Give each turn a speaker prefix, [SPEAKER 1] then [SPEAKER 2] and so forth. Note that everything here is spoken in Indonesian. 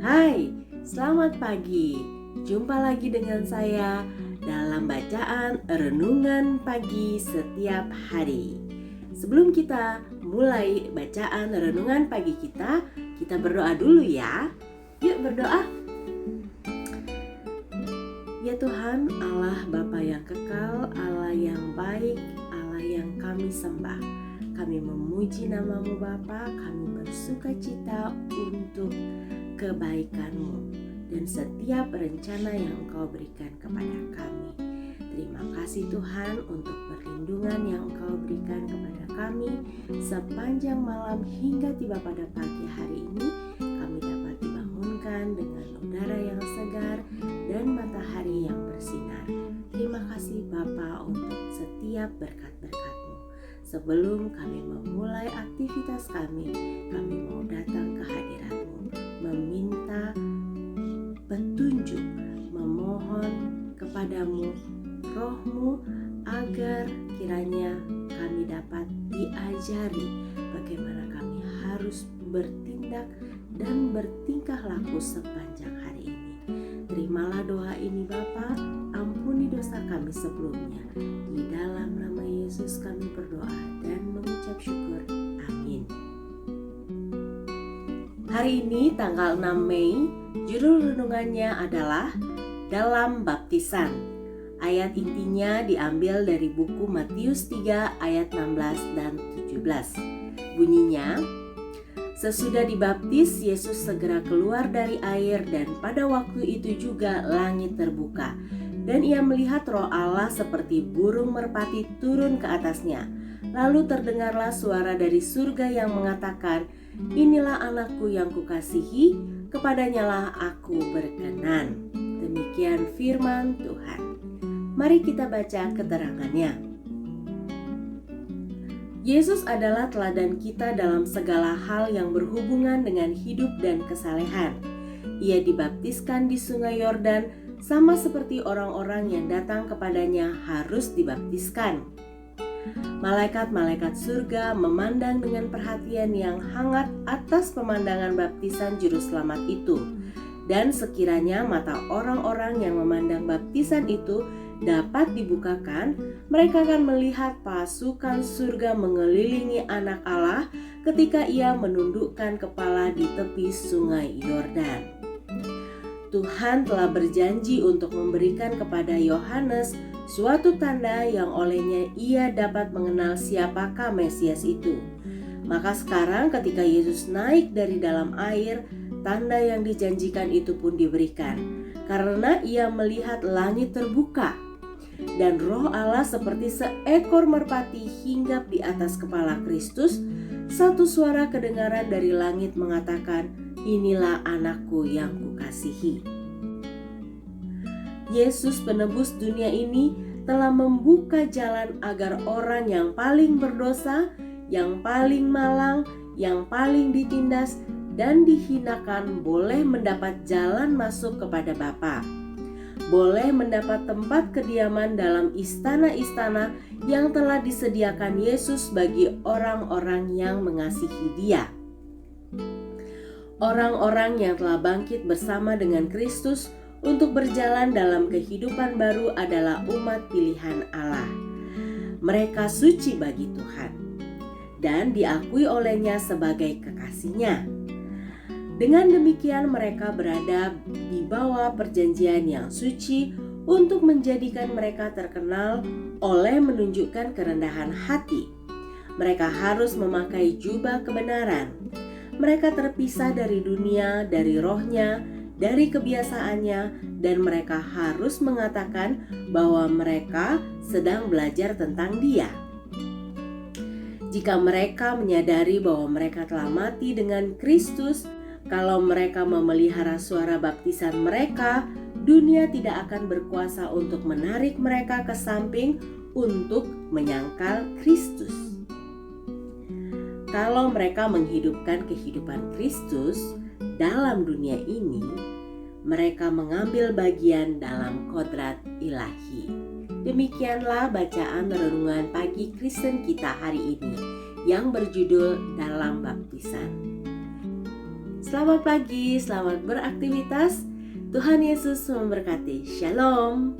[SPEAKER 1] Hai, selamat pagi. Jumpa lagi dengan saya dalam bacaan renungan pagi setiap hari. Sebelum kita mulai bacaan renungan pagi kita berdoa dulu ya. Yuk berdoa. Ya Tuhan, Allah Bapa yang kekal, Allah yang baik, Allah yang kami sembah. Kami memuji nama-Mu Bapa, kami bersuka cita untuk kebaikan-Mu dan setiap rencana yang Engkau berikan kepada kami. Terima kasih Tuhan untuk perlindungan yang Engkau berikan kepada kami sepanjang malam hingga tiba pada pagi hari ini. Kami dapat dibangunkan dengan udara yang segar dan matahari yang bersinar. Terima kasih Bapa untuk setiap berkat-berkat-Mu. Sebelum kami memulai aktivitas kami mau datang ke hadirat-Mu, meminta petunjuk, memohon kepadamu Roh-Mu agar kiranya kami dapat diajari bagaimana kami harus bertindak dan bertingkah laku sepanjang hari ini. Terimalah doa ini Bapa, ampuni dosa kami sebelumnya. Di dalam nama Yesus kami berdoa dan mengucap syukur. Amin. Hari ini tanggal 6 Mei, judul renungannya adalah Dalam Baptisan. Ayat intinya diambil dari buku Matius 3 ayat 16 dan 17. Bunyinya, sesudah dibaptis, Yesus segera keluar dari air dan pada waktu itu juga langit terbuka. Dan ia melihat Roh Allah seperti burung merpati turun ke atasnya. Lalu terdengarlah suara dari surga yang mengatakan, "Inilah anakku yang kukasihi, kepadanyalah aku berkenan." Demikian firman Tuhan. Mari kita baca keterangannya. Yesus adalah teladan kita dalam segala hal yang berhubungan dengan hidup dan kesalehan. Ia dibaptiskan di Sungai Yordan sama seperti orang-orang yang datang kepadanya harus dibaptiskan. Malaikat-malaikat surga memandang dengan perhatian yang hangat atas pemandangan baptisan juru selamat itu. Dan sekiranya mata orang-orang yang memandang baptisan itu dapat dibukakan, mereka akan melihat pasukan surga mengelilingi anak Allah ketika ia menundukkan kepala di tepi Sungai Yordan. Tuhan telah berjanji untuk memberikan kepada Yohanes suatu tanda yang olehnya ia dapat mengenal siapakah Mesias itu. Maka sekarang ketika Yesus naik dari dalam air, tanda yang dijanjikan itu pun diberikan, karena ia melihat langit terbuka dan Roh Allah seperti seekor merpati hinggap di atas kepala Kristus. Satu suara kedengaran dari langit mengatakan, "Inilah anakku yang kukasihi." Yesus penebus dunia ini telah membuka jalan agar orang yang paling berdosa, yang paling malang, yang paling ditindas dan dihinakan boleh mendapat jalan masuk kepada Bapa. Boleh mendapat tempat kediaman dalam istana-istana yang telah disediakan Yesus bagi orang-orang yang mengasihi Dia. Orang-orang yang telah bangkit bersama dengan Kristus untuk berjalan dalam kehidupan baru adalah umat pilihan Allah. Mereka suci bagi Tuhan dan diakui olehnya sebagai kekasihnya. Dengan demikian mereka berada di bawah perjanjian yang suci untuk menjadikan mereka terkenal oleh menunjukkan kerendahan hati. Mereka harus memakai jubah kebenaran. Mereka terpisah dari dunia, dari rohnya, dari kebiasaannya, dan mereka harus mengatakan bahwa mereka sedang belajar tentang Dia. Jika mereka menyadari bahwa mereka telah mati dengan Kristus, kalau mereka memelihara suara baptisan mereka, dunia tidak akan berkuasa untuk menarik mereka ke samping untuk menyangkal Kristus. Kalau mereka menghidupkan kehidupan Kristus dalam dunia ini, mereka mengambil bagian dalam kodrat ilahi. Demikianlah bacaan renungan pagi Kristen kita hari ini yang berjudul Dalam Baptisan. Selamat pagi, selamat beraktivitas. Tuhan Yesus memberkati. Shalom.